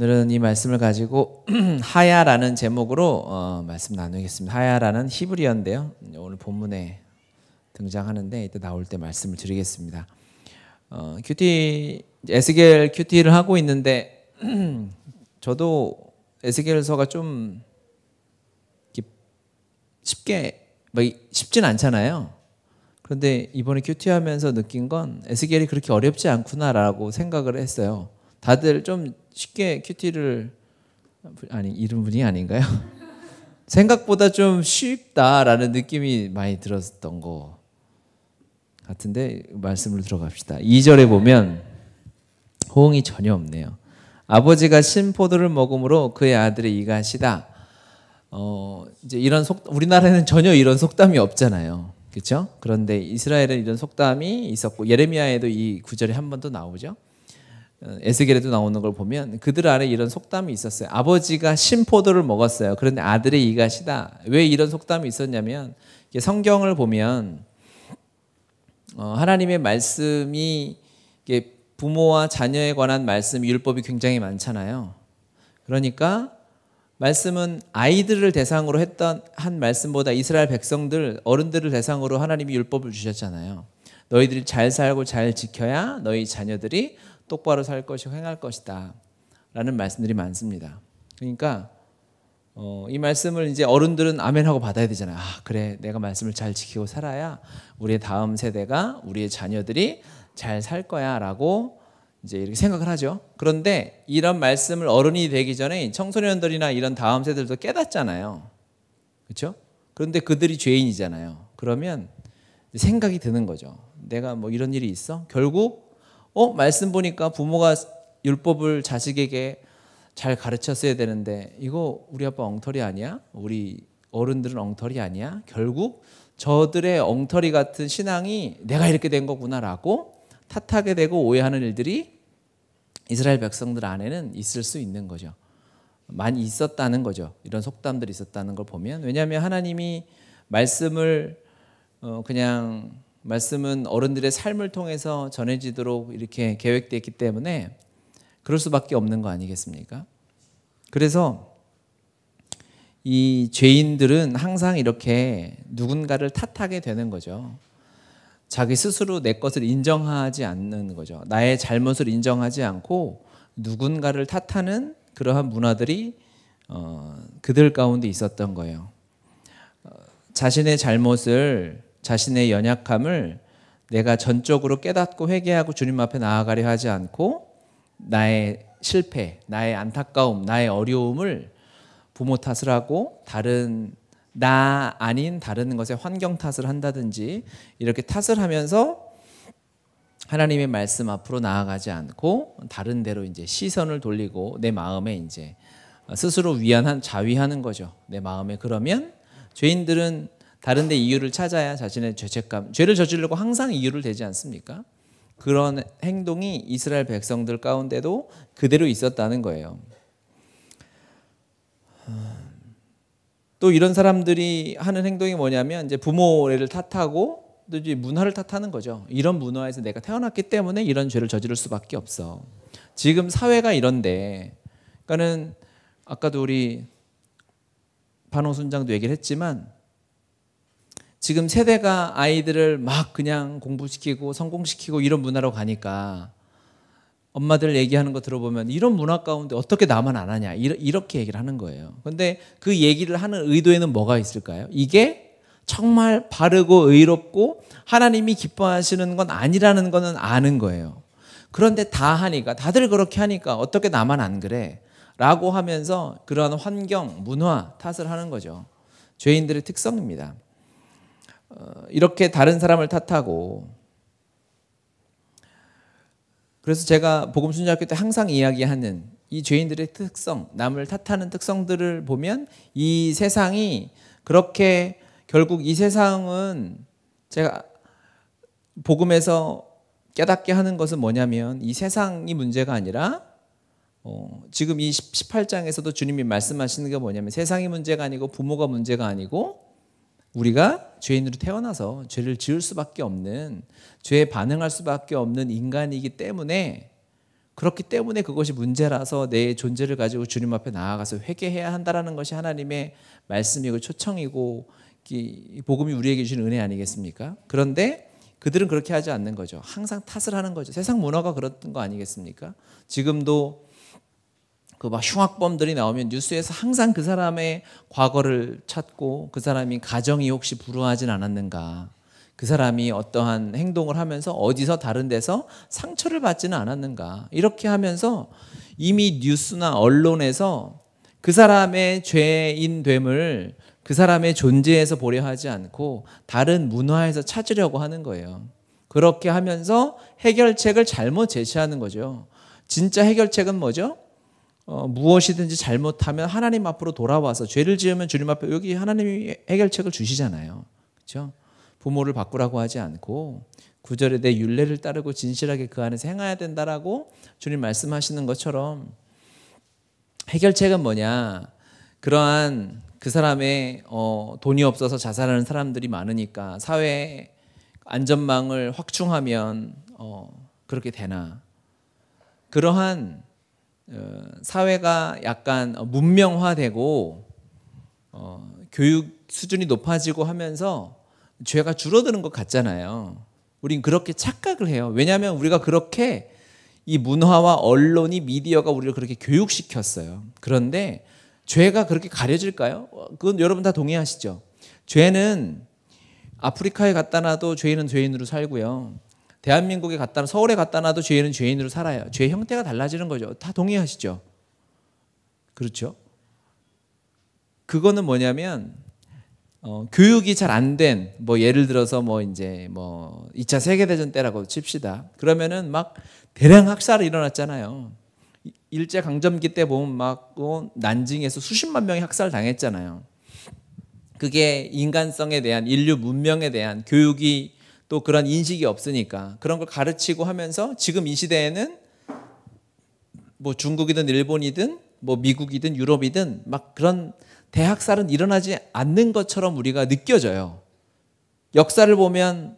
오늘은 이 말씀을 가지고 하야라는 제목으로 말씀 나누겠습니다. 하야라는 히브리어인데요. 오늘 본문에 등장하는데 이따 나올 때 말씀을 드리겠습니다. 에스겔 큐티를 하고 있는데 저도 에스겔서가 좀 쉽진 않잖아요. 그런데 이번에 큐티하면서 느낀 건 에스겔이 그렇게 어렵지 않구나라고 생각을 했어요. 다들 좀 쉽게 큐티를 이런 분이 아닌가요? 생각보다 좀 쉽다라는 느낌이 많이 들었던 것 같은데 말씀을 들어갑시다. 2절에 보면 호응이 전혀 없네요. 아버지가 신 포도를 먹음으로 그의 아들의 이가 시다. 이제 이런 우리나라에는 전혀 이런 속담이 없잖아요. 그렇죠? 그런데 이스라엘은 이런 속담이 있었고 예레미야에도 이 구절이 한 번 더 나오죠. 에스겔에도 나오는 걸 보면 그들 안에 이런 속담이 있었어요. 아버지가 신포도를 먹었어요. 그런데 아들의 이가 시다. 왜 이런 속담이 있었냐면 성경을 보면 하나님의 말씀이 부모와 자녀에 관한 말씀, 율법이 굉장히 많잖아요. 그러니까 말씀은 아이들을 대상으로 한 말씀보다 이스라엘 백성들, 어른들을 대상으로 하나님이 율법을 주셨잖아요. 너희들이 잘 살고 잘 지켜야 너희 자녀들이 똑바로 살 것이고 행할 것이다 라는 말씀들이 많습니다. 그러니까 이 말씀을 이제 어른들은 아멘하고 받아야 되잖아요. 그래, 내가 말씀을 잘 지키고 살아야 우리의 다음 세대가, 우리의 자녀들이 잘 살 거야 라고 이제 이렇게 생각을 하죠. 그런데 이런 말씀을 어른이 되기 전에 청소년들이나 이런 다음 세대들도 깨닫잖아요. 그렇죠? 그런데 그들이 죄인이잖아요. 그러면 생각이 드는 거죠. 내가 뭐 이런 일이 있어? 결국 말씀 보니까 부모가 율법을 자식에게 잘 가르쳤어야 되는데 이거 우리 아빠 엉터리 아니야? 우리 어른들은 엉터리 아니야? 결국 저들의 엉터리 같은 신앙이 내가 이렇게 된 거구나라고 탓하게 되고 오해하는 일들이 이스라엘 백성들 안에는 있을 수 있는 거죠. 많이 있었다는 거죠. 이런 속담들이 있었다는 걸 보면. 왜냐하면 하나님이 말씀은 어른들의 삶을 통해서 전해지도록 이렇게 계획되어 있기 때문에 그럴 수밖에 없는 거 아니겠습니까? 그래서 이 죄인들은 항상 이렇게 누군가를 탓하게 되는 거죠. 자기 스스로 내 것을 인정하지 않는 거죠. 나의 잘못을 인정하지 않고 누군가를 탓하는 그러한 문화들이 그들 가운데 있었던 거예요. 자신의 잘못을, 자신의 연약함을 내가 전적으로 깨닫고 회개하고 주님 앞에 나아가려 하지 않고 나의 실패, 나의 안타까움, 나의 어려움을 부모 탓을 하고 나 아닌 다른 것에 환경 탓을 한다든지 이렇게 탓을 하면서 하나님의 말씀 앞으로 나아가지 않고 다른 데로 이제 시선을 돌리고 내 마음에 이제 스스로 자위하는 거죠. 내 마음에. 그러면 죄인들은 다른 데 이유를 찾아야 자신의 죄책감, 죄를 저지르고 항상 이유를 대지 않습니까? 그런 행동이 이스라엘 백성들 가운데도 그대로 있었다는 거예요. 또 이런 사람들이 하는 행동이 뭐냐면 이제 부모를 탓하고 또 이제 문화를 탓하는 거죠. 이런 문화에서 내가 태어났기 때문에 이런 죄를 저지를 수밖에 없어. 지금 사회가 이런데, 그러니까는 아까도 우리 반호 순장도 얘기를 했지만 지금 세대가 아이들을 막 그냥 공부시키고 성공시키고 이런 문화로 가니까 엄마들 얘기하는 거 들어보면 이런 문화 가운데 어떻게 나만 안 하냐 이렇게 얘기를 하는 거예요. 그런데 그 얘기를 하는 의도에는 뭐가 있을까요? 이게 정말 바르고 의롭고 하나님이 기뻐하시는 건 아니라는 거는 아는 거예요. 그런데 다들 그렇게 하니까 어떻게 나만 안 그래? 라고 하면서 그러한 환경, 문화 탓을 하는 거죠. 죄인들의 특성입니다. 이렇게 다른 사람을 탓하고, 그래서 제가 복음 순교학교 때 항상 이야기하는 이 죄인들의 특성, 남을 탓하는 특성들을 보면 이 세상이 그렇게 결국 이 세상은 제가 복음에서 깨닫게 하는 것은 뭐냐면 이 세상이 문제가 아니라 지금 이 18장에서도 주님이 말씀하시는 게 뭐냐면 세상이 문제가 아니고 부모가 문제가 아니고 우리가 죄인으로 태어나서 죄를 지을 수밖에 없는, 죄에 반응할 수밖에 없는 인간이기 때문에 그렇기 때문에 그것이 문제라서 내 존재를 가지고 주님 앞에 나아가서 회개해야 한다라는 것이 하나님의 말씀이고 초청이고 이 복음이 우리에게 주신 은혜 아니겠습니까? 그런데 그들은 그렇게 하지 않는 거죠. 항상 탓을 하는 거죠. 세상 문화가 그랬던 거 아니겠습니까? 지금도 그 막 흉악범들이 나오면 뉴스에서 항상 그 사람의 과거를 찾고 그 사람이 가정이 혹시 불우하진 않았는가, 그 사람이 어떠한 행동을 하면서 어디서 다른 데서 상처를 받지는 않았는가, 이렇게 하면서 이미 뉴스나 언론에서 그 사람의 죄인됨을 그 사람의 존재에서 보려 하지 않고 다른 문화에서 찾으려고 하는 거예요. 그렇게 하면서 해결책을 잘못 제시하는 거죠. 진짜 해결책은 뭐죠? 무엇이든지 잘못하면 하나님 앞으로 돌아와서 죄를 지으면 주님 앞에 여기 하나님이 해결책을 주시잖아요. 그렇죠? 부모를 바꾸라고 하지 않고 9절에 내 율례를 따르고 진실하게 그 안에서 행해야 된다라고 주님 말씀하시는 것처럼 해결책은 뭐냐? 그러한 그 사람의 돈이 없어서 자살하는 사람들이 많으니까 사회 안전망을 확충하면 그렇게 되나? 그러한 사회가 약간 문명화되고 교육 수준이 높아지고 하면서 죄가 줄어드는 것 같잖아요. 우린 그렇게 착각을 해요. 왜냐하면 우리가 그렇게 이 문화와 언론이 미디어가 우리를 그렇게 교육시켰어요. 그런데 죄가 그렇게 가려질까요? 그건 여러분 다 동의하시죠? 죄는 아프리카에 갖다 놔도 죄인은 죄인으로 살고요. 대한민국에 갖다 놔, 서울에 갖다 놔도 죄인은 죄인으로 살아요. 죄 형태가 달라지는 거죠. 다 동의하시죠? 그렇죠? 그거는 뭐냐면 교육이 잘 안 된, 뭐 예를 들어서 뭐 이제 뭐 2차 세계대전 때라고 칩시다. 그러면은 막 대량 학살이 일어났잖아요. 일제 강점기 때 보면 막 난징에서 수십만 명이 학살 당했잖아요. 그게 인간성에 대한, 인류 문명에 대한 교육이 또 그런 인식이 없으니까 그런 걸 가르치고 하면서 지금 이 시대에는 뭐 중국이든 일본이든 뭐 미국이든 유럽이든 막 그런 대학살은 일어나지 않는 것처럼 우리가 느껴져요. 역사를 보면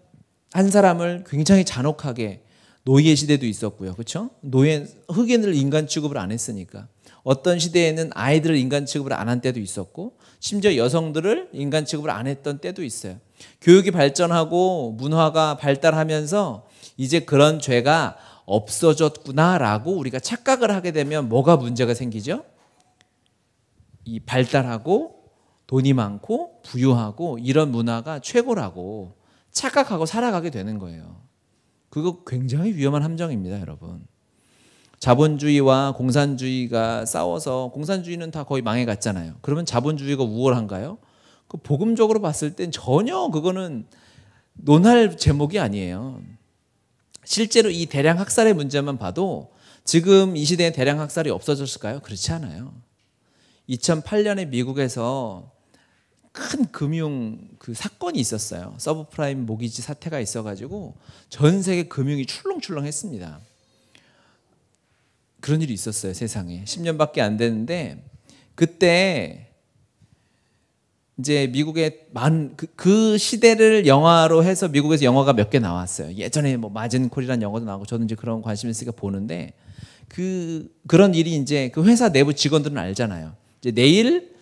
한 사람을 굉장히 잔혹하게, 노예 시대도 있었고요. 그렇죠? 노예, 흑인을 인간 취급을 안 했으니까. 어떤 시대에는 아이들을 인간 취급을 안 한 때도 있었고 심지어 여성들을 인간 취급을 안 했던 때도 있어요. 교육이 발전하고 문화가 발달하면서 이제 그런 죄가 없어졌구나라고 우리가 착각을 하게 되면 뭐가 문제가 생기죠? 이 발달하고 돈이 많고 부유하고 이런 문화가 최고라고 착각하고 살아가게 되는 거예요. 그거 굉장히 위험한 함정입니다, 여러분. 자본주의와 공산주의가 싸워서 공산주의는 다 거의 망해갔잖아요. 그러면 자본주의가 우월한가요? 그 복음적으로 봤을 땐 전혀 그거는 논할 제목이 아니에요. 실제로 이 대량 학살의 문제만 봐도 지금 이 시대에 대량 학살이 없어졌을까요? 그렇지 않아요. 2008년에 미국에서 큰 금융 그 사건이 있었어요. 서브프라임 모기지 사태가 있어가지고 전 세계 금융이 출렁출렁했습니다. 그런 일이 있었어요, 세상에. 10년밖에 안 됐는데 그때 이제 미국의 그 시대를 영화로 해서 미국에서 영화가 몇 개 나왔어요. 예전에 뭐 마진콜이라는 영화도 나오고 저는 이제 그런 관심 있으니까 보는데 그런 일이 이제 그 회사 내부 직원들은 알잖아요. 이제 내일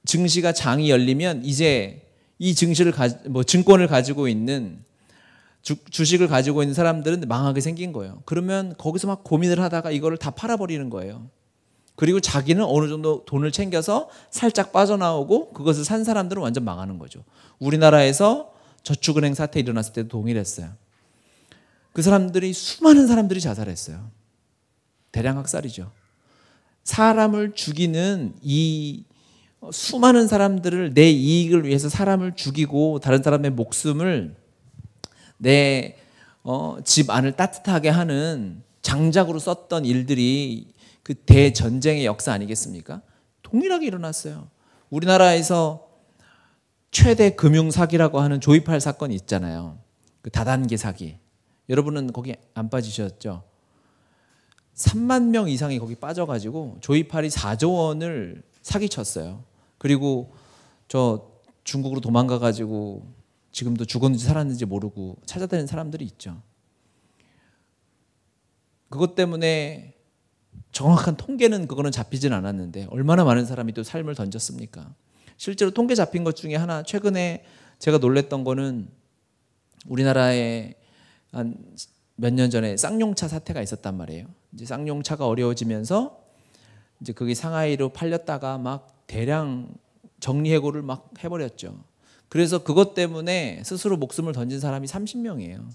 증시가 장이 열리면 이제 이 증권을 가지고 있는 주식을 가지고 있는 사람들은 망하게 생긴 거예요. 그러면 거기서 막 고민을 하다가 이거를 다 팔아버리는 거예요. 그리고 자기는 어느 정도 돈을 챙겨서 살짝 빠져나오고 그것을 산 사람들은 완전 망하는 거죠. 우리나라에서 저축은행 사태 일어났을 때도 동일했어요. 그 사람들이, 수많은 사람들이 자살했어요. 대량 학살이죠. 사람을 죽이는 이 수많은 사람들을 내 이익을 위해서 사람을 죽이고 다른 사람의 목숨을 내 집 안을 따뜻하게 하는 장작으로 썼던 일들이 그 대전쟁의 역사 아니겠습니까? 동일하게 일어났어요. 우리나라에서 최대 금융사기라고 하는 조이팔 사건이 있잖아요. 그 다단계 사기. 여러분은 거기 안 빠지셨죠? 3만 명 이상이 거기 빠져가지고 조이팔이 4조 원을 사기쳤어요. 그리고 저 중국으로 도망가가지고 지금도 죽었는지 살았는지 모르고 찾아다니는 사람들이 있죠. 그것 때문에 정확한 통계는 그거는 잡히진 않았는데 얼마나 많은 사람이 또 삶을 던졌습니까? 실제로 통계 잡힌 것 중에 하나, 최근에 제가 놀랬던 거는 우리나라에 한 몇 년 전에 쌍용차 사태가 있었단 말이에요. 이제 쌍용차가 어려워지면서 이제 그게 상하이로 팔렸다가 막 대량 정리해고를 막 해버렸죠. 그래서 그것 때문에 스스로 목숨을 던진 사람이 30명이에요.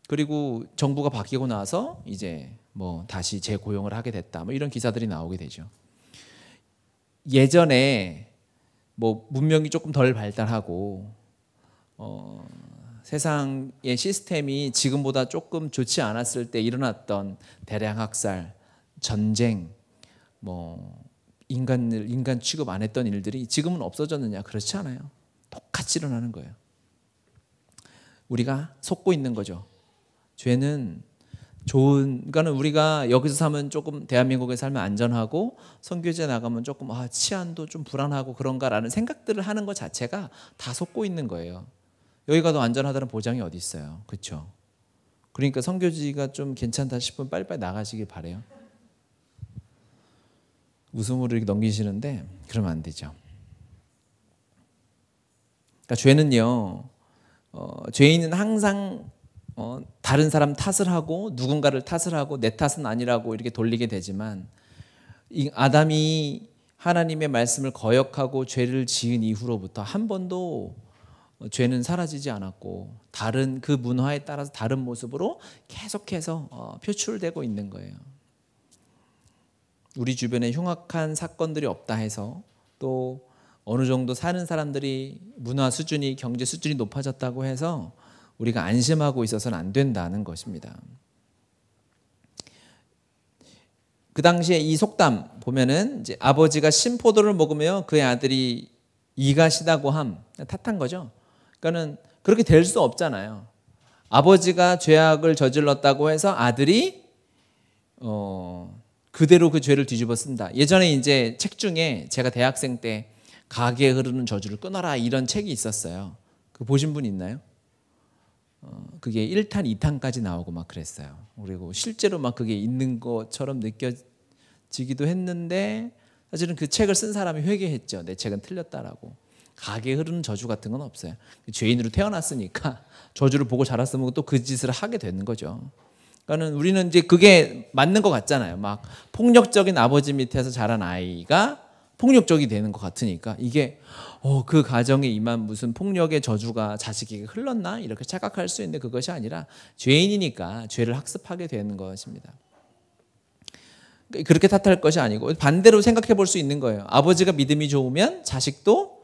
그리고 정부가 바뀌고 나서 이제 뭐 다시 재고용을 하게 됐다, 뭐 이런 기사들이 나오게 되죠. 예전에 뭐 문명이 조금 덜 발달하고 세상의 시스템이 지금보다 조금 좋지 않았을 때 일어났던 대량 학살, 전쟁, 뭐 인간 취급 안 했던 일들이 지금은 없어졌느냐? 그렇지 않아요. 똑같이 일어나는 거예요. 우리가 속고 있는 거죠. 죄는 그러니까 우리가 여기서 살면 조금, 대한민국에 살면 안전하고 선교제 나가면 조금 치안도 좀 불안하고 그런가라는 생각들을 하는 것 자체가 다 속고 있는 거예요. 여기가 더 안전하다는 보장이 어디 있어요. 그렇죠? 그러니까 선교지가 좀 괜찮다 싶으면 빨리빨리 나가시길 바래요. 웃음으로 이렇게 넘기시는데 그러면 안 되죠. 그러니까 죄는요, 죄인은 항상 다른 사람 탓을 하고 누군가를 탓을 하고 내 탓은 아니라고 이렇게 돌리게 되지만, 이 아담이 하나님의 말씀을 거역하고 죄를 지은 이후로부터 한 번도 죄는 사라지지 않았고 다른 그 문화에 따라서 다른 모습으로 계속해서 표출되고 있는 거예요. 우리 주변에 흉악한 사건들이 없다 해서, 또 어느 정도 사는 사람들이 문화 수준이, 경제 수준이 높아졌다고 해서 우리가 안심하고 있어서는 안 된다는 것입니다. 그 당시에 이 속담 보면은 이제 아버지가 신포도를 먹으며 그의 아들이 이가 시다고 함, 탓한 거죠. 그러니까는 그렇게 될 수 없잖아요. 아버지가 죄악을 저질렀다고 해서 아들이 그대로 그 죄를 뒤집어 쓴다. 예전에 이제 책 중에 제가 대학생 때 가게에 흐르는 저주를 끊어라, 이런 책이 있었어요. 그 보신 분 있나요? 그게 1탄, 2탄까지 나오고 막 그랬어요. 그리고 실제로 막 그게 있는 것처럼 느껴지기도 했는데, 사실은 그 책을 쓴 사람이 회개했죠. 내 책은 틀렸다라고. 가게에 흐르는 저주 같은 건 없어요. 죄인으로 태어났으니까 저주를 보고 자랐으면 또 그 짓을 하게 되는 거죠. 그러니까 우리는 이제 그게 맞는 것 같잖아요. 막 폭력적인 아버지 밑에서 자란 아이가 폭력적이 되는 것 같으니까, 이게 그 가정에 임한 무슨 폭력의 저주가 자식에게 흘렀나 이렇게 착각할 수 있는데, 그것이 아니라 죄인이니까 죄를 학습하게 되는 것입니다. 그렇게 탓할 것이 아니고 반대로 생각해 볼 수 있는 거예요. 아버지가 믿음이 좋으면 자식도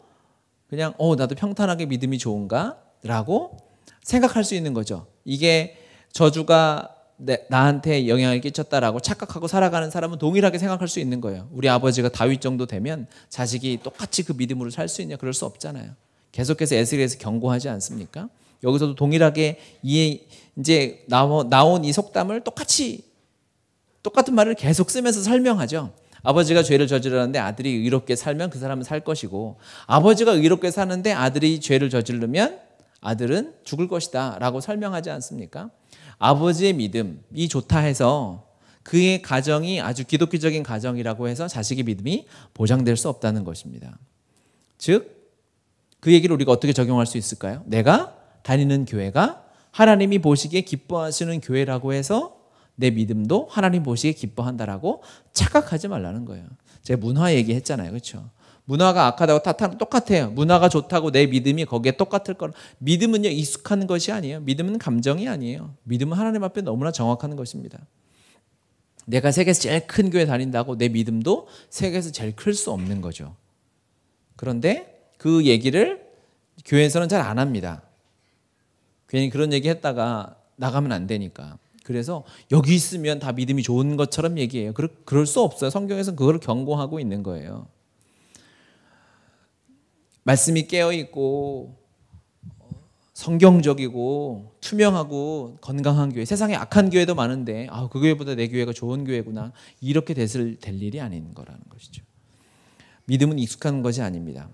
그냥 나도 평탄하게 믿음이 좋은가? 라고 생각할 수 있는 거죠. 이게 저주가 나한테 영향을 끼쳤다라고 착각하고 살아가는 사람은 동일하게 생각할 수 있는 거예요. 우리 아버지가 다윗 정도 되면 자식이 똑같이 그 믿음으로 살 수 있냐? 그럴 수 없잖아요. 계속해서 에스겔에서 경고하지 않습니까? 여기서도 동일하게 이제 나온 이 속담을 똑같은 말을 계속 쓰면서 설명하죠. 아버지가 죄를 저질렀는데 아들이 의롭게 살면 그 사람은 살 것이고, 아버지가 의롭게 사는데 아들이 죄를 저지르면 아들은 죽을 것이다 라고 설명하지 않습니까? 아버지의 믿음이 좋다 해서 그의 가정이 아주 기독교적인 가정이라고 해서 자식의 믿음이 보장될 수 없다는 것입니다. 즉, 그 얘기를 우리가 어떻게 적용할 수 있을까요? 내가 다니는 교회가 하나님이 보시기에 기뻐하시는 교회라고 해서 내 믿음도 하나님 보시기에 기뻐한다라고 착각하지 말라는 거예요. 제가 문화 얘기했잖아요. 그렇죠? 문화가 악하다고 탓하는 똑같아요. 문화가 좋다고 내 믿음이 거기에 똑같을 거라. 믿음은요, 익숙한 것이 아니에요. 믿음은 감정이 아니에요. 믿음은 하나님 앞에 너무나 정확한 것입니다. 내가 세계에서 제일 큰 교회 다닌다고 내 믿음도 세계에서 제일 클 수 없는 거죠. 그런데 그 얘기를 교회에서는 잘 안 합니다. 괜히 그런 얘기 했다가 나가면 안 되니까. 그래서 여기 있으면 다 믿음이 좋은 것처럼 얘기해요. 그럴 수 없어요. 성경에서는 그걸 경고하고 있는 거예요. 말씀이 깨어있고 성경적이고 투명하고 건강한 교회, 세상에 악한 교회도 많은데 그 교회보다 내 교회가 좋은 교회구나, 이렇게 될 일이 아닌 거라는 것이죠. 믿음은 익숙한 것이 아닙니다.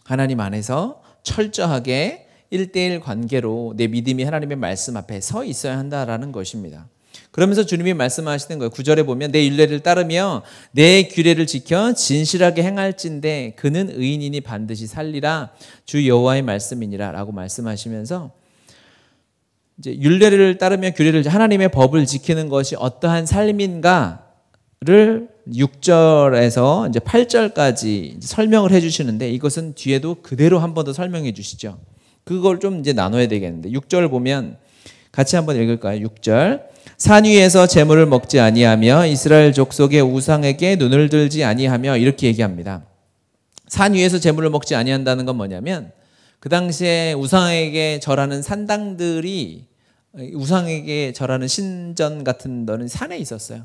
하나님 안에서 철저하게 1대1 관계로 내 믿음이 하나님의 말씀 앞에 서 있어야 한다라는 것입니다. 그러면서 주님이 말씀하시는 거예요. 9절에 보면 내 율례를 따르며 내 규례를 지켜 진실하게 행할진대 그는 의인이니 반드시 살리라 주 여호와의 말씀이니라 라고 말씀하시면서 이제 율례를 따르며 규례를 하나님의 법을 지키는 것이 어떠한 삶인가를 6절에서 이제 8절까지 설명을 해 주시는데 이것은 뒤에도 그대로 한 번 더 설명해 주시죠. 그걸 좀 이제 나눠야 되겠는데 6절 보면 같이 한번 읽을까요? 6절 산 위에서 제물을 먹지 아니하며 이스라엘 족속의 우상에게 눈을 들지 아니하며 이렇게 얘기합니다. 산 위에서 제물을 먹지 아니한다는 건 뭐냐면 그 당시에 우상에게 절하는 산당들이 우상에게 절하는 신전 같은 데는 산에 있었어요.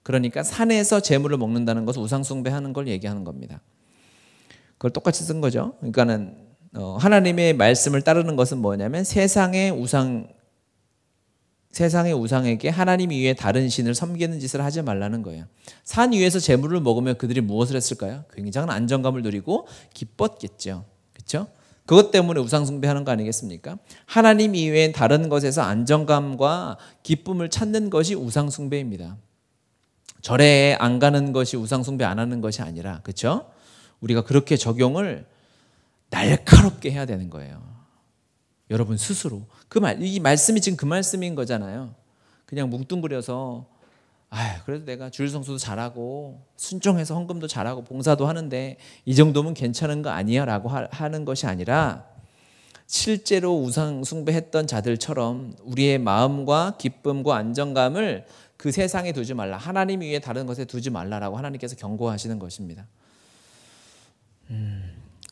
그러니까 산에서 제물을 먹는다는 것은 우상 숭배하는 걸 얘기하는 겁니다. 그걸 똑같이 쓴 거죠. 그러니까는 하나님의 말씀을 따르는 것은 뭐냐면 세상의 우상에게 하나님 이외에 다른 신을 섬기는 짓을 하지 말라는 거예요. 산 위에서 제물을 먹으면 그들이 무엇을 했을까요? 굉장한 안정감을 누리고 기뻤겠죠. 그렇죠? 그것 때문에 우상 숭배하는 거 아니겠습니까? 하나님 이외에 다른 것에서 안정감과 기쁨을 찾는 것이 우상 숭배입니다. 절에 안 가는 것이 우상 숭배 안 하는 것이 아니라 그렇죠? 우리가 그렇게 적용을 날카롭게 해야 되는 거예요. 여러분 스스로 이 말씀이 지금 그 말씀인 거잖아요. 그냥 뭉뚱그려서 그래도 내가 주일 성수도 잘하고 순종해서 헌금도 잘하고 봉사도 하는데 이 정도면 괜찮은 거 아니야? 라고 하는 것이 아니라 실제로 우상 숭배했던 자들처럼 우리의 마음과 기쁨과 안정감을 그 세상에 두지 말라. 하나님 위에 다른 것에 두지 말라라고 하나님께서 경고하시는 것입니다.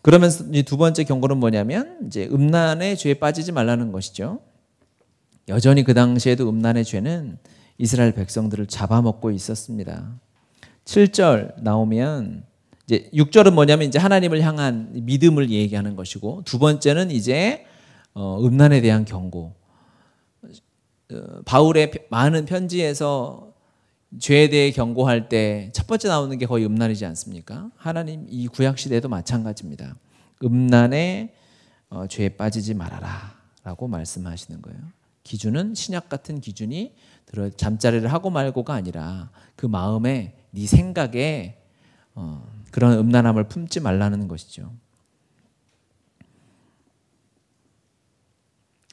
그러면서 두 번째 경고는 뭐냐면 이제 음란의 죄에 빠지지 말라는 것이죠. 여전히 그 당시에도 음란의 죄는 이스라엘 백성들을 잡아먹고 있었습니다. 7절 나오면 이제 6절은 뭐냐면 이제 하나님을 향한 믿음을 얘기하는 것이고 두 번째는 이제 음란에 대한 경고. 바울의 많은 편지에서 죄에 대해 경고할 때 첫 번째 나오는 게 거의 음란이지 않습니까? 하나님 이 구약 시대도 마찬가지입니다. 음란의 죄에 빠지지 말아라 라고 말씀하시는 거예요. 기준은 신약 같은 기준이 잠자리를 하고 말고가 아니라 그 마음에 네 생각에 그런 음란함을 품지 말라는 것이죠.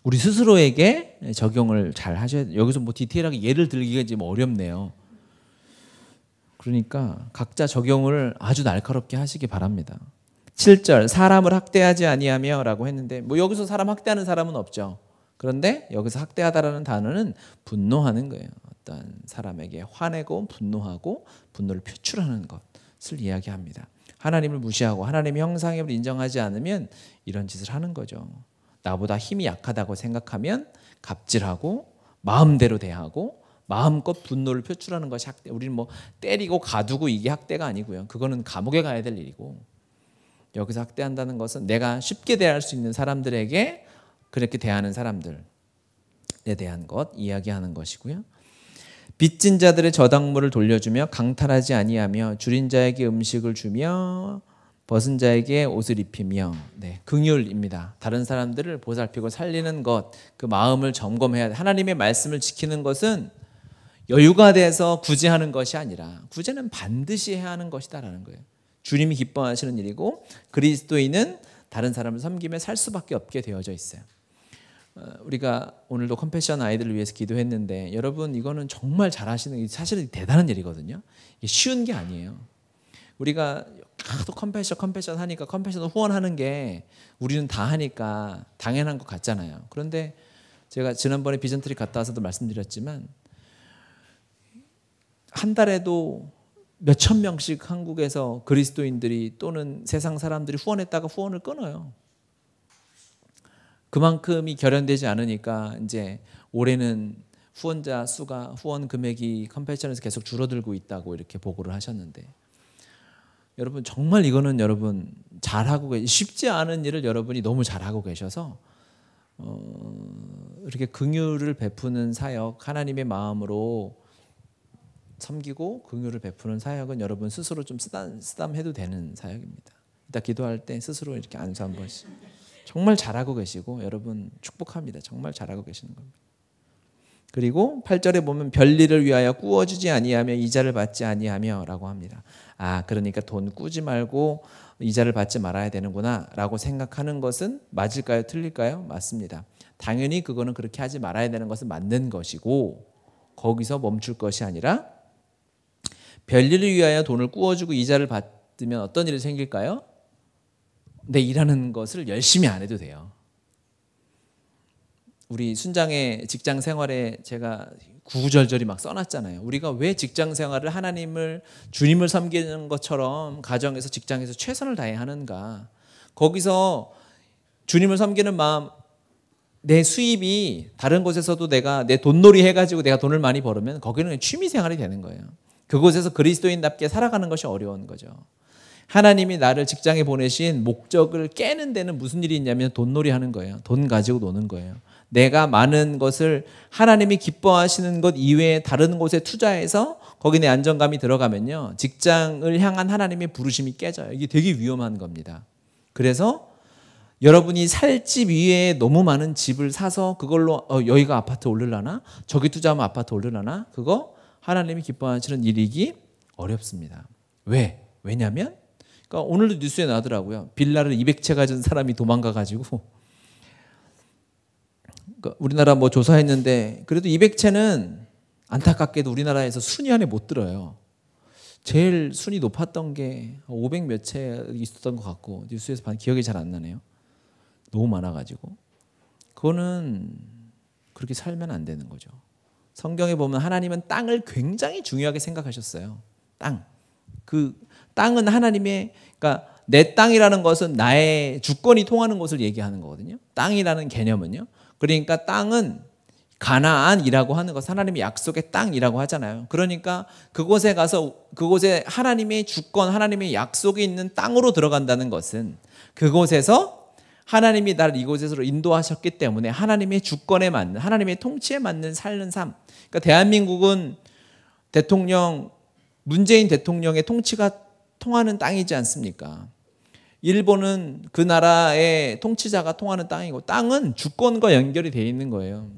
우리 스스로에게 적용을 잘 하셔야 돼요. 여기서 뭐 디테일하게 예를 들기가 좀 어렵네요. 그러니까 각자 적용을 아주 날카롭게 하시기 바랍니다. 7절 사람을 학대하지 아니하며 라고 했는데 뭐 여기서 사람 학대하는 사람은 없죠. 그런데 여기서 학대하다라는 단어는 분노하는 거예요. 어떤 사람에게 화내고 분노하고 분노를 표출하는 것을 이야기합니다. 하나님을 무시하고 하나님의 형상임을 인정하지 않으면 이런 짓을 하는 거죠. 나보다 힘이 약하다고 생각하면 갑질하고 마음대로 대하고 마음껏 분노를 표출하는 것이 학대. 우리는 뭐 때리고 가두고 이게 학대가 아니고요. 그거는 감옥에 가야 될 일이고 여기서 학대한다는 것은 내가 쉽게 대할 수 있는 사람들에게 그렇게 대하는 사람들에 대한 것 이야기하는 것이고요. 빚진 자들의 저당물을 돌려주며 강탈하지 아니하며 줄인 자에게 음식을 주며 벗은 자에게 옷을 입히며 긍휼입니다. 다른 사람들을 보살피고 살리는 것, 그 마음을 점검해야 돼. 하나님의 말씀을 지키는 것은 여유가 돼서 구제하는 것이 아니라 구제는 반드시 해야 하는 것이다라는 거예요. 주님이 기뻐하시는 일이고 그리스도인은 다른 사람을 섬기며 살 수밖에 없게 되어져 있어요. 우리가 오늘도 컴패션 아이들을 위해서 기도했는데 여러분 이거는 정말 잘하시는 사실은 대단한 일이거든요. 이게 쉬운 게 아니에요. 우리가 하도 컴패션 하니까 컴패션을 후원하는 게 우리는 다 하니까 당연한 것 같잖아요. 그런데 제가 지난번에 비전트리 갔다 와서도 말씀드렸지만 한 달에도 몇천 명씩 한국에서 그리스도인들이 또는 세상 사람들이 후원했다가 후원을 끊어요. 그만큼이 결연되지 않으니까 이제 올해는 후원자 수가 후원 금액이 컴패션에서 계속 줄어들고 있다고 이렇게 보고를 하셨는데 여러분 정말 이거는 여러분 잘하고 쉽지 않은 일을 여러분이 너무 잘하고 계셔서 이렇게 긍휼을 베푸는 사역 하나님의 마음으로 섬기고 긍휼을 베푸는 사역은 여러분 스스로 좀 쓰담해도 되는 사역입니다. 이따 기도할 때 스스로 이렇게 안수 한 번씩 정말 잘하고 계시고 여러분 축복합니다. 정말 잘하고 계시는 겁니다. 그리고 8절에 보면 별일을 위하여 꾸어주지 아니하며 이자를 받지 아니하며 라고 합니다. 그러니까 돈 꾸지 말고 이자를 받지 말아야 되는구나 라고 생각하는 것은 맞을까요? 틀릴까요? 맞습니다. 당연히 그거는 그렇게 하지 말아야 되는 것은 맞는 것이고 거기서 멈출 것이 아니라 별일을 위하여 돈을 꾸어주고 이자를 받으면 어떤 일이 생길까요? 내 일하는 것을 열심히 안 해도 돼요. 우리 순장의 직장 생활에 제가 구구절절히 막 써놨잖아요. 우리가 왜 직장 생활을 하나님을 주님을 섬기는 것처럼 가정에서 직장에서 최선을 다해야 하는가. 거기서 주님을 섬기는 마음, 내 수입이 다른 곳에서도 내가 내 돈놀이 해가지고 내가 돈을 많이 벌으면 거기는 취미 생활이 되는 거예요. 그곳에서 그리스도인답게 살아가는 것이 어려운 거죠. 하나님이 나를 직장에 보내신 목적을 깨는 데는 무슨 일이 있냐면 돈놀이 하는 거예요. 돈 가지고 노는 거예요. 내가 많은 것을 하나님이 기뻐하시는 것 이외에 다른 곳에 투자해서 거기 내 안정감이 들어가면요, 직장을 향한 하나님의 부르심이 깨져요. 이게 되게 위험한 겁니다. 그래서 여러분이 살 집 위에 너무 많은 집을 사서 그걸로 여기가 아파트 오르려나? 저기 투자하면 아파트 오르려나? 그거 하나님이 기뻐하시는 일이기 어렵습니다. 왜냐면 그러니까 오늘도 뉴스에 나오더라고요. 빌라를 200채 가진 사람이 도망가가지고 우리나라 뭐 조사했는데 그래도 200채는 안타깝게도 우리나라에서 순위 안에 못 들어요. 제일 순위 높았던 게 500 몇 채 있었던 것 같고 뉴스에서 본 기억이 잘 안 나네요. 너무 많아가지고 그거는 그렇게 살면 안 되는 거죠. 성경에 보면 하나님은 땅을 굉장히 중요하게 생각하셨어요. 그 땅은 하나님의, 그러니까 내 땅이라는 것은 나의 주권이 통하는 것을 얘기하는 거거든요. 땅이라는 개념은요. 그러니까 땅은 가나안이라고 하는 것, 하나님의 약속의 땅이라고 하잖아요. 그러니까 그곳에 가서 그곳에 하나님의 주권, 하나님의 약속이 있는 땅으로 들어간다는 것은 그곳에서 하나님이 나를 이곳에서 인도하셨기 때문에 하나님의 주권에 맞는, 하나님의 통치에 맞는 삶는 삶. 그러니까 대한민국은 문재인 대통령의 통치가 통하는 땅이지 않습니까? 일본은 그 나라의 통치자가 통하는 땅이고 땅은 주권과 연결이 되어 있는 거예요.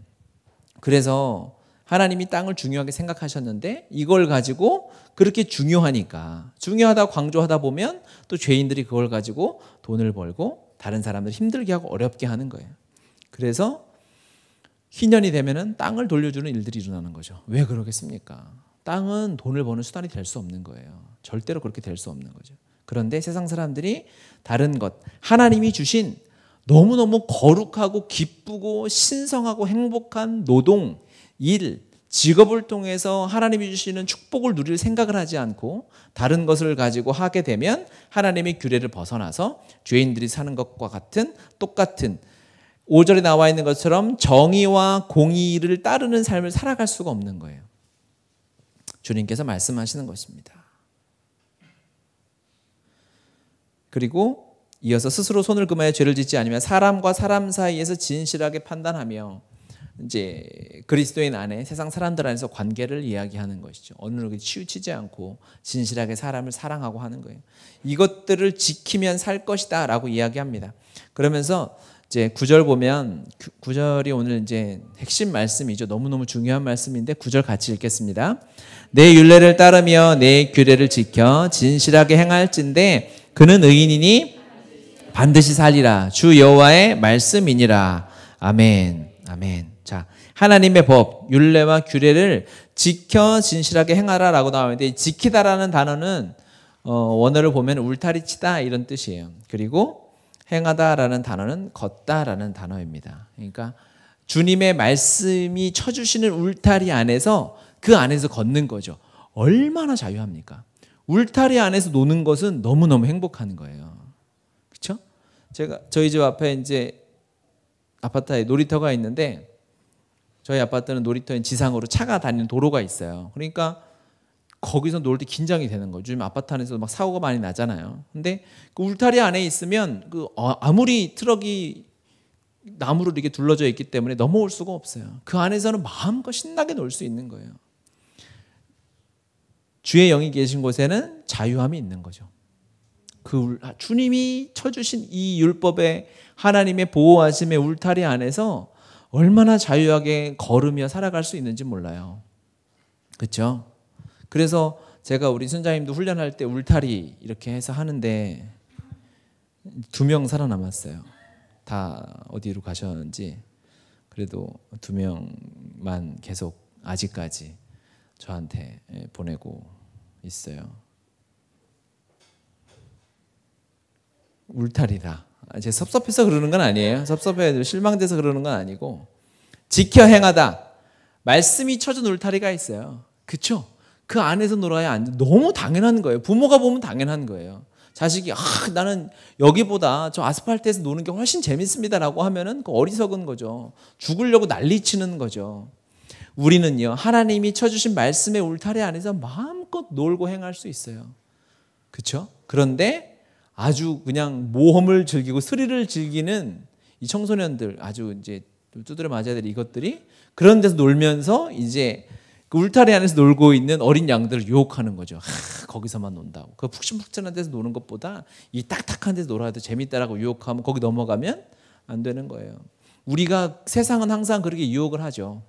그래서 하나님이 땅을 중요하게 생각하셨는데 이걸 가지고 그렇게 중요하다고 강조하다 보면 또 죄인들이 그걸 가지고 돈을 벌고 다른 사람들 힘들게 하고 어렵게 하는 거예요. 그래서 희년이 되면은 땅을 돌려주는 일들이 일어나는 거죠. 왜 그러겠습니까? 땅은 돈을 버는 수단이 될 수 없는 거예요. 절대로 그렇게 될 수 없는 거죠. 그런데 세상 사람들이 다른 것, 하나님이 주신 너무너무 거룩하고 기쁘고 신성하고 행복한 노동, 일, 직업을 통해서 하나님이 주시는 축복을 누릴 생각을 하지 않고 다른 것을 가지고 하게 되면 하나님의 규례를 벗어나서 죄인들이 사는 것과 똑같은 5절에 나와 있는 것처럼 정의와 공의를 따르는 삶을 살아갈 수가 없는 거예요. 주님께서 말씀하시는 것입니다. 그리고 이어서 스스로 손을 금하여 죄를 짓지 않으면 사람과 사람 사이에서 진실하게 판단하며 이제 그리스도인 안에 세상 사람들 안에서 관계를 이야기하는 것이죠. 어느 누구에 치우치지 않고 진실하게 사람을 사랑하고 하는 거예요. 이것들을 지키면 살 것이다 라고 이야기합니다. 그러면서 이제 9절 보면 9절이 오늘 이제 핵심 말씀이죠. 너무너무 중요한 말씀인데 9절 같이 읽겠습니다. 내 율례를 따르며 내 규례를 지켜 진실하게 행할진대 그는 의인이니 반드시 살리라. 주 여호와의 말씀이니라. 아멘. 아멘. 자, 하나님의 법, 율례와 규례를 지켜 진실하게 행하라라고 나오는데 지키다라는 단어는 원어를 보면 울타리치다 이런 뜻이에요. 그리고 행하다라는 단어는 걷다라는 단어입니다. 그러니까 주님의 말씀이 쳐주시는 울타리 안에서 그 안에서 걷는 거죠. 얼마나 자유합니까? 울타리 안에서 노는 것은 너무너무 행복한 거예요. 그렇죠? 저희 집 앞에 이제 아파트에 놀이터가 있는데 저희 아파트는 놀이터인 지상으로 차가 다니는 도로가 있어요. 그러니까 거기서 놀 때 긴장이 되는 거죠. 요즘 아파트 안에서 막 사고가 많이 나잖아요. 근데 그 울타리 안에 있으면 아무리 트럭이 나무로 이렇게 둘러져 있기 때문에 넘어올 수가 없어요. 그 안에서는 마음껏 신나게 놀 수 있는 거예요. 주의 영이 계신 곳에는 자유함이 있는 거죠. 주님이 쳐주신 이 율법의 하나님의 보호하심의 울타리 안에서 얼마나 자유하게 걸으며 살아갈 수 있는지 몰라요. 그렇죠? 그래서 제가 우리 순자님도 훈련할 때 울타리 이렇게 해서 하는데 2명 살아남았어요. 다 어디로 가셨는지. 그래도 2명만 계속 아직까지 저한테 보내고 있어요. 울타리다. 제 섭섭해서 그러는 건 아니에요. 섭섭해서 실망돼서 그러는 건 아니고 지켜 행하다. 말씀이 쳐준 울타리가 있어요. 그렇죠? 그 안에서 놀아야 안 너무 당연한 거예요. 부모가 보면 당연한 거예요. 자식이 나는 여기보다 저 아스팔트에서 노는 게 훨씬 재밌습니다라고 하면은 그 어리석은 거죠. 죽으려고 난리치는 거죠. 우리는요, 하나님이 쳐주신 말씀의 울타리 안에서 마음껏 놀고 행할 수 있어요. 그렇죠? 그런데 아주 그냥 모험을 즐기고 스릴을 즐기는 이 청소년들, 아주 이제 두드려 맞아야 될 이것들이 그런 데서 놀면서 이제 그 울타리 안에서 놀고 있는 어린 양들을 유혹하는 거죠. 거기서만 논다고. 그 푹신푹신한 데서 노는 것보다 이 딱딱한 데서 놀아야 더 재밌다라고 유혹하면 거기 넘어가면 안 되는 거예요. 우리가 세상은 항상 그렇게 유혹을 하죠.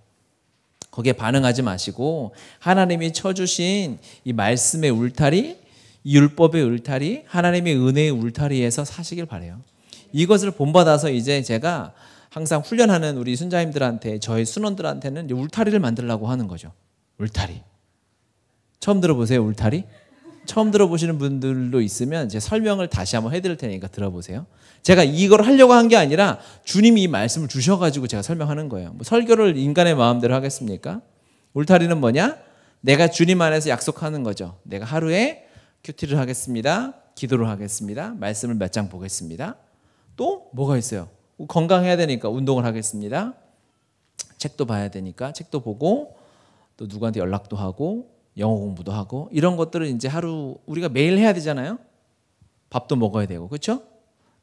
거기에 반응하지 마시고 하나님이 쳐주신 이 말씀의 울타리, 이 율법의 울타리, 하나님의 은혜의 울타리에서 사시길 바라요. 이것을 본받아서 이제 제가 항상 훈련하는 우리 순자님들한테, 저희 순원들한테는 울타리를 만들려고 하는 거죠. 울타리. 처음 들어보세요, 울타리? 처음 들어보시는 분들도 있으면 제 설명을 다시 한번 해드릴 테니까 들어보세요. 제가 이걸 하려고 한 게 아니라 주님이 이 말씀을 주셔가지고 제가 설명하는 거예요. 뭐 설교를 인간의 마음대로 하겠습니까? 울타리는 뭐냐? 내가 주님 안에서 약속하는 거죠. 내가 하루에 큐티를 하겠습니다. 기도를 하겠습니다. 말씀을 몇 장 보겠습니다. 또 뭐가 있어요? 건강해야 되니까 운동을 하겠습니다. 책도 봐야 되니까 책도 보고 또 누구한테 연락도 하고 영어 공부도 하고 이런 것들을 이제 하루 우리가 매일 해야 되잖아요. 밥도 먹어야 되고 그렇죠?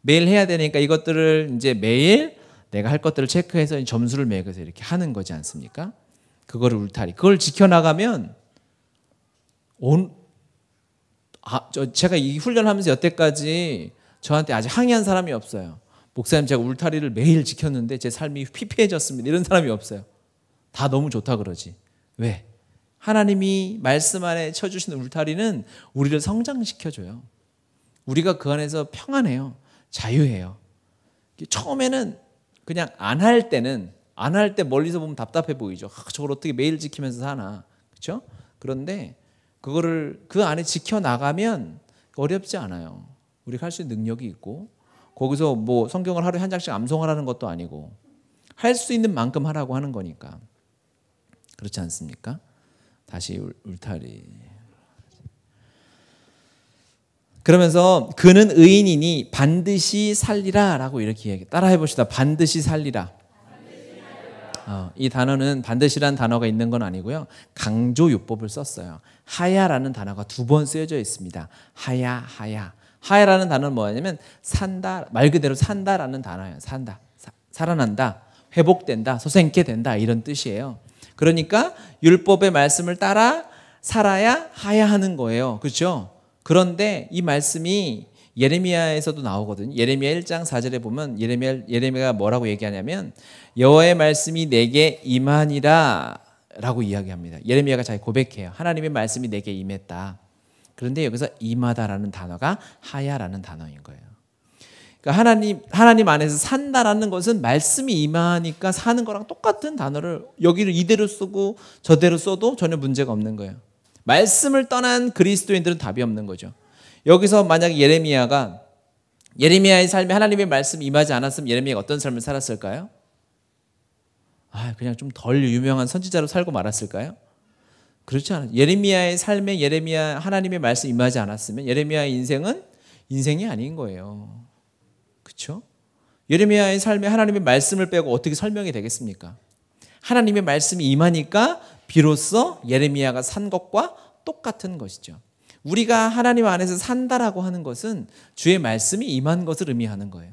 매일 해야 되니까 이것들을 이제 매일 내가 할 것들을 체크해서 점수를 매겨서 이렇게 하는 거지 않습니까? 그거를 울타리. 그걸 지켜나가면 제가 이 훈련하면서 여태까지 저한테 아직 항의한 사람이 없어요. 목사님 제가 울타리를 매일 지켰는데 제 삶이 피폐해졌습니다. 이런 사람이 없어요. 다 너무 좋다 그러지. 왜? 하나님이 말씀 안에 쳐주신 울타리는 우리를 성장시켜줘요. 우리가 그 안에서 평안해요. 자유해요. 처음에는 그냥 안 할 때 멀리서 보면 답답해 보이죠. 저걸 어떻게 매일 지키면서 사나. 그렇죠? 그런데 그거를 그 안에 지켜나가면 어렵지 않아요. 우리가 할 수 있는 능력이 있고 거기서 뭐 성경을 하루에 한 장씩 암송하라는 것도 아니고 할 수 있는 만큼 하라고 하는 거니까. 그렇지 않습니까? 다시 울타리. 그러면서 그는 의인이니 반드시 살리라 라고 이렇게 얘기해. 따라해 봅시다. 반드시 살리라. 이 단어는 반드시라는 단어가 있는 건 아니고요. 강조요법을 썼어요. 하야라는 단어가 2번 쓰여져 있습니다. 하야. 하야라는 단어는 뭐냐면 산다, 말 그대로 산다라는 단어예요. 산다, 살아난다, 회복된다, 소생케 된다 이런 뜻이에요. 그러니까 율법의 말씀을 따라 살아야 하야 하는 거예요. 그렇죠? 그런데 이 말씀이 예레미야에서도 나오거든요. 예레미야 1장 4절에 보면 예레미야가 뭐라고 얘기하냐면 여호와의 말씀이 내게 임하니라 라고 이야기합니다. 예레미야가 자기 고백해요. 하나님의 말씀이 내게 임했다. 그런데 여기서 임하다라는 단어가 하야라는 단어인 거예요. 그러니까 하나님 안에서 산다라는 것은 말씀이 임하니까 사는 거랑 똑같은 단어를 여기를 이대로 쓰고 저대로 써도 전혀 문제가 없는 거예요. 말씀을 떠난 그리스도인들은 답이 없는 거죠. 여기서 만약에 예레미야의 삶에 하나님의 말씀이 임하지 않았으면 예레미야가 어떤 삶을 살았을까요? 그냥 좀 덜 유명한 선지자로 살고 말았을까요? 그렇지 않아요. 예레미야의 삶에 하나님의 말씀이 임하지 않았으면 예레미야의 인생은 인생이 아닌 거예요. 그렇죠? 예레미야의 삶에 하나님의 말씀을 빼고 어떻게 설명이 되겠습니까? 하나님의 말씀이 임하니까 비로소 예레미야가 산 것과 똑같은 것이죠. 우리가 하나님 안에서 산다라고 하는 것은 주의 말씀이 임한 것을 의미하는 거예요.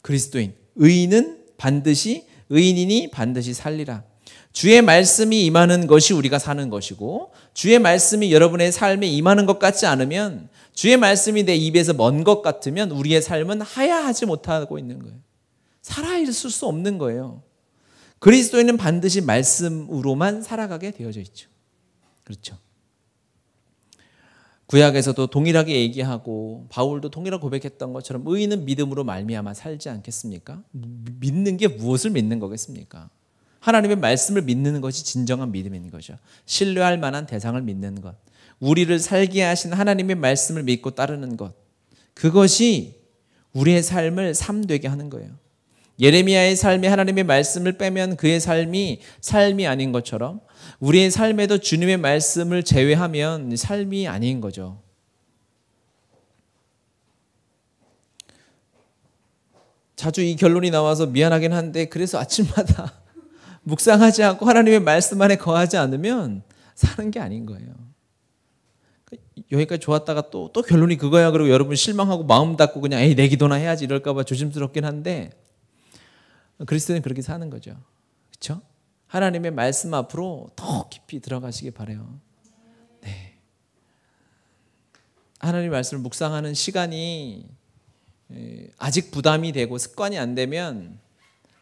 그리스도인, 의인이니 반드시 살리라. 주의 말씀이 임하는 것이 우리가 사는 것이고 주의 말씀이 여러분의 삶에 임하는 것 같지 않으면 주의 말씀이 내 입에서 먼 것 같으면 우리의 삶은 하야하지 못하고 있는 거예요. 살아있을 수 없는 거예요. 그리스도인은 반드시 말씀으로만 살아가게 되어져 있죠. 그렇죠. 구약에서도 동일하게 얘기하고 바울도 동일하게 고백했던 것처럼 의인은 믿음으로 말미암아 살지 않겠습니까? 믿는 게 무엇을 믿는 거겠습니까? 하나님의 말씀을 믿는 것이 진정한 믿음인 거죠. 신뢰할 만한 대상을 믿는 것, 우리를 살게 하신 하나님의 말씀을 믿고 따르는 것, 그것이 우리의 삶을 삶되게 하는 거예요. 예레미야의 삶에 하나님의 말씀을 빼면 그의 삶이 아닌 것처럼 우리의 삶에도 주님의 말씀을 제외하면 삶이 아닌 거죠. 자주 이 결론이 나와서 미안하긴 한데, 그래서 아침마다 묵상하지 않고 하나님의 말씀 안에 거하지 않으면 사는 게 아닌 거예요. 여기까지 좋았다가 또 결론이 그거야 그러고 여러분 실망하고 마음 닫고 그냥 에이 내 기도나 해야지 이럴까 봐 조심스럽긴 한데, 그리스도는 그렇게 사는 거죠. 그렇죠? 하나님의 말씀 앞으로 더 깊이 들어가시기 바라요. 네. 하나님의 말씀을 묵상하는 시간이 아직 부담이 되고 습관이 안 되면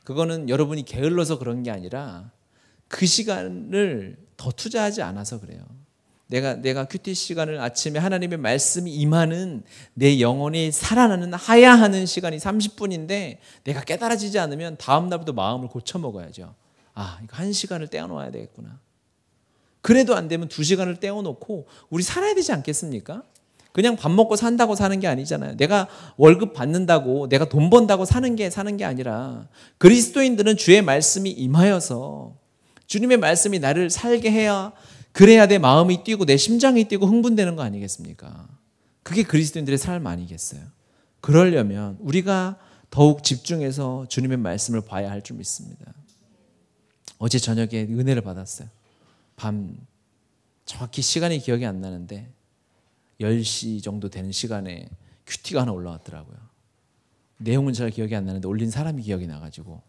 그거는 여러분이 게을러서 그런 게 아니라 그 시간을 더 투자하지 않아서 그래요. 내가 큐티 시간을 아침에 하나님의 말씀이 임하는 내 영혼이 살아나는 하야하는 시간이 30분인데 내가 깨달아지지 않으면 다음 날부터 마음을 고쳐 먹어야죠. 아, 이거 1시간을 떼어놓아야 되겠구나. 그래도 안 되면 2시간을 떼어놓고 우리 살아야 되지 않겠습니까? 그냥 밥 먹고 산다고 사는 게 아니잖아요. 내가 월급 받는다고 내가 돈 번다고 사는 게 아니라 그리스도인들은 주의 말씀이 임하여서 주님의 말씀이 나를 살게 해야, 그래야 내 마음이 뛰고 내 심장이 뛰고 흥분되는 거 아니겠습니까? 그게 그리스도인들의 삶 아니겠어요? 그러려면 우리가 더욱 집중해서 주님의 말씀을 봐야 할 줄 믿습니다. 어제 저녁에 은혜를 받았어요. 밤 정확히 시간이 기억이 안 나는데 10시 정도 되는 시간에 큐티가 하나 올라왔더라고요. 내용은 잘 기억이 안 나는데 올린 사람이 기억이 나가지고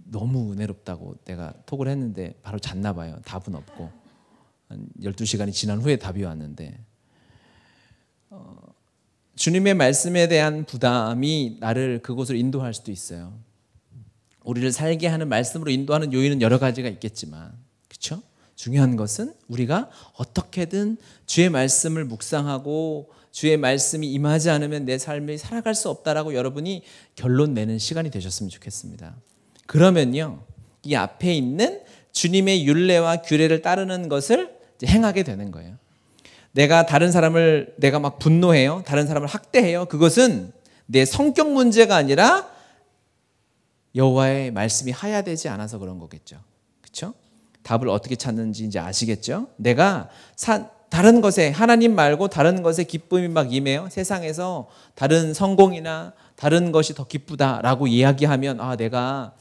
너무 은혜롭다고 내가 톡을 했는데 바로 잤나 봐요. 답은 없고 한 12시간이 지난 후에 답이 왔는데, 주님의 말씀에 대한 부담이 나를 그곳으로 인도할 수도 있어요. 우리를 살게 하는 말씀으로 인도하는 요인은 여러 가지가 있겠지만, 그렇죠? 중요한 것은 우리가 어떻게든 주의 말씀을 묵상하고 주의 말씀이 임하지 않으면 내 삶이 살아갈 수 없다라고 여러분이 결론 내는 시간이 되셨으면 좋겠습니다. 그러면요, 이 앞에 있는 주님의 율례와 규례를 따르는 것을 이제 행하게 되는 거예요. 내가 막 분노해요. 다른 사람을 학대해요. 그것은 내 성격 문제가 아니라 여호와의 말씀이 하야되지 않아서 그런 거겠죠. 그렇죠? 답을 어떻게 찾는지 이제 아시겠죠? 내가 다른 것에, 하나님 말고 다른 것에 기쁨이 막 임해요. 세상에서 다른 성공이나 다른 것이 더 기쁘다라고 이야기하면 내가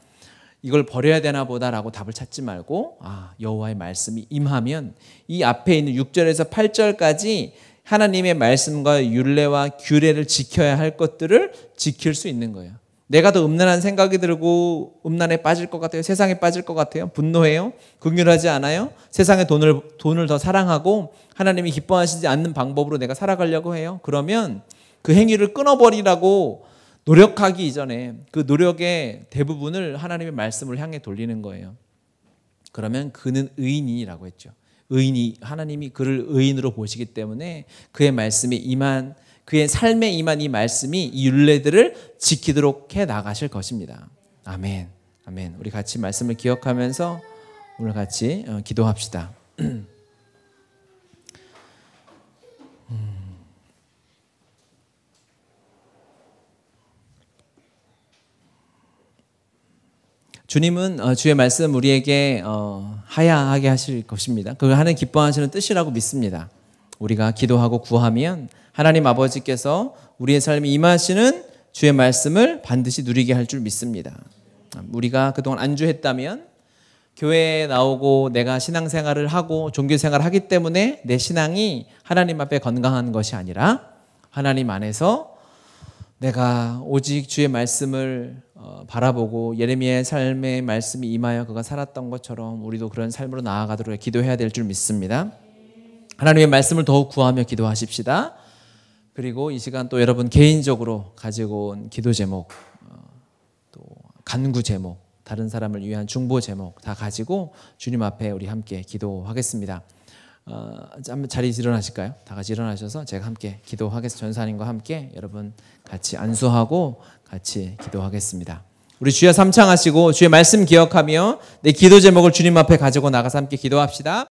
이걸 버려야 되나 보다라고 답을 찾지 말고 여호와의 말씀이 임하면 이 앞에 있는 6절에서 8절까지 하나님의 말씀과 율례와 규례를 지켜야 할 것들을 지킬 수 있는 거예요. 내가 더 음란한 생각이 들고 음란에 빠질 것 같아요. 세상에 빠질 것 같아요. 분노해요. 긍휼하지 않아요. 세상의 돈을 더 사랑하고 하나님이 기뻐하시지 않는 방법으로 내가 살아가려고 해요. 그러면 그 행위를 끊어버리라고 노력하기 이전에 그 노력의 대부분을 하나님의 말씀을 향해 돌리는 거예요. 그러면 그는 의인이라고 했죠. 하나님이 그를 의인으로 보시기 때문에 그의 말씀이 임한, 그의 삶에 임한 이 말씀이 이 율례들을 지키도록 해 나가실 것입니다. 아멘. 아멘. 우리 같이 말씀을 기억하면서 오늘 같이 기도합시다. 주님은 주의 말씀 우리에게 하야하게 하실 것입니다. 그걸 하나님 기뻐하시는 뜻이라고 믿습니다. 우리가 기도하고 구하면 하나님 아버지께서 우리의 삶에 임하시는 주의 말씀을 반드시 누리게 할 줄 믿습니다. 우리가 그동안 안주했다면 교회에 나오고 내가 신앙생활을 하고 종교생활을 하기 때문에 내 신앙이 하나님 앞에 건강한 것이 아니라 하나님 안에서 내가 오직 주의 말씀을 바라보고 예레미야의 삶의 말씀이 임하여 그가 살았던 것처럼 우리도 그런 삶으로 나아가도록 기도해야 될 줄 믿습니다. 하나님의 말씀을 더욱 구하며 기도하십시다. 그리고 이 시간 또 여러분 개인적으로 가지고 온 기도 제목, 또 간구 제목, 다른 사람을 위한 중보 제목 다 가지고 주님 앞에 우리 함께 기도하겠습니다. 한번 자리에 일어나실까요? 다 같이 일어나셔서 제가 함께 기도하겠습니다. 전사님과 함께 여러분 같이 안수하고 같이 기도하겠습니다. 우리 주여 삼창하시고 주의 말씀 기억하며 내 기도 제목을 주님 앞에 가지고 나가서 함께 기도합시다.